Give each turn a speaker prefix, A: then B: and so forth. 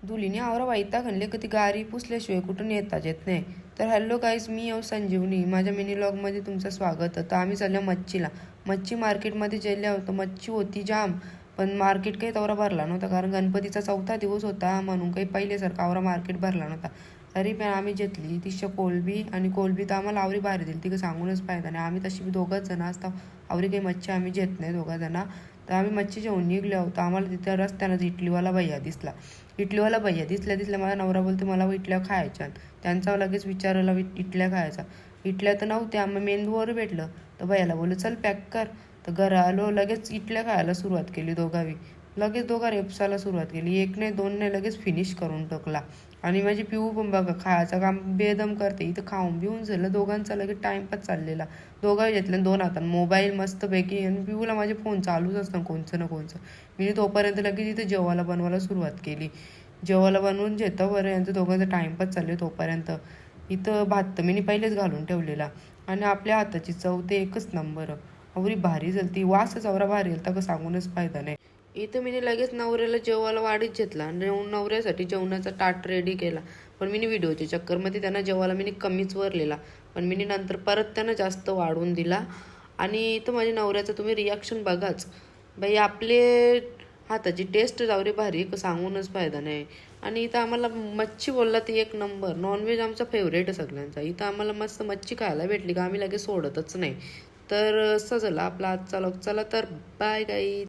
A: धुलीने आवरा वैताग आणले कधी गारी पुसल्याशिवाय कुठून येताच येत नाही. तर हॅलो गाईस, मी संजीवनी, माझ्या मिनी व्लॉगमध्ये तुमचं स्वागत. तर आम्ही चाललो मच्छीला. मच्छी मार्केटमध्ये गेल्या होतो. मच्छी होती जाम, पण मार्केट काही तवरा भरला नव्हता, कारण गणपतीचा 4था दिवस होता म्हणून काही पहिल्यासारखा आवरा मार्केट भरला नव्हता. तरी पण आम्ही घेतली तिशा कोलबी, आणि कोलबी तर आम्हाला आवरी भारी दिली, ती सांगूनच फायदा नाही. आम्ही तशी 2घच जण असता, आवरी काही मच्छी आम्ही घेत नाही 2 जण. तर आम्ही मच्छी जेवून निघलो होतो. आम्हाला तिथं रस्त्यानं इटलीवाला भैया दिसला. दिसल्या माझा नवरा बोलते मला इटल्या खायच्या. त्यांचा लगेच विचारायला इटल्या खायचा. इटल्या तर नव्हत्या, मग मेंदूवर भेटलं. तर भैयाला बोललं चल पॅक कर. तर घरा आलो, लगेच इटल्या खायला सुरुवात केली दोघावी. लगेच दोघा रेपसाला सुरुवात केली. 1 नाही 2 नाही, लगेच फिनिश करून टाकला. आणि माझी पिऊ पण बघा खायचं काम बेदम करते. इथं खाऊन बिऊन झालं दोघांचा, लगेच टाइमपास चाललेला. दोघाही घेतलं 2 हातात मोबाईल मस्तपैकी, आणि पिऊला माझे फोन चालूच असतं कोणचं ना कोणचं. मी तोपर्यंत लगेच इथं जेवायला बनवायला सुरुवात केली. जेवायला बनवून घेतं बरं, यांचं दोघांचा टाइमपास चालले तोपर्यंत. इथं भात तर मी पहिलेच घालून ठेवलेला, आणि आपल्या हाताची चव ते एकच नंबर. अवरी भारी झालती, वासच अवरा भारी झालता का सांगूनच फायदा नाही. इथं मी लगेच नवऱ्याला जेवायला वाढीत घेतला, आणि नवऱ्यासाठी जेवणाचा ताट रेडी केला. पण मी व्हिडिओच्या चक्करमध्ये त्यांना जेवायला मी कमीच वरलेला, पण मी नंतर परत त्यांना जास्त वाढवून दिला. आणि इथं माझ्या नवऱ्याचं तुम्ही रिॲक्शन बघाच बाई, आपले हाताची टेस्ट जावरी भारी सांगूनच फायदा नाही. आणि इथं आम्हाला मच्छी बोलला ती 1 नंबर. नॉनव्हेज आमचा फेवरेट आहे सगळ्यांचा. इथं आम्हाला मस्त मच्छी खायला भेटली का आम्ही लगेच सोडतच नाही. तर असं झालं आपला आजचा व्लॉग. चला तर बाय गाईज.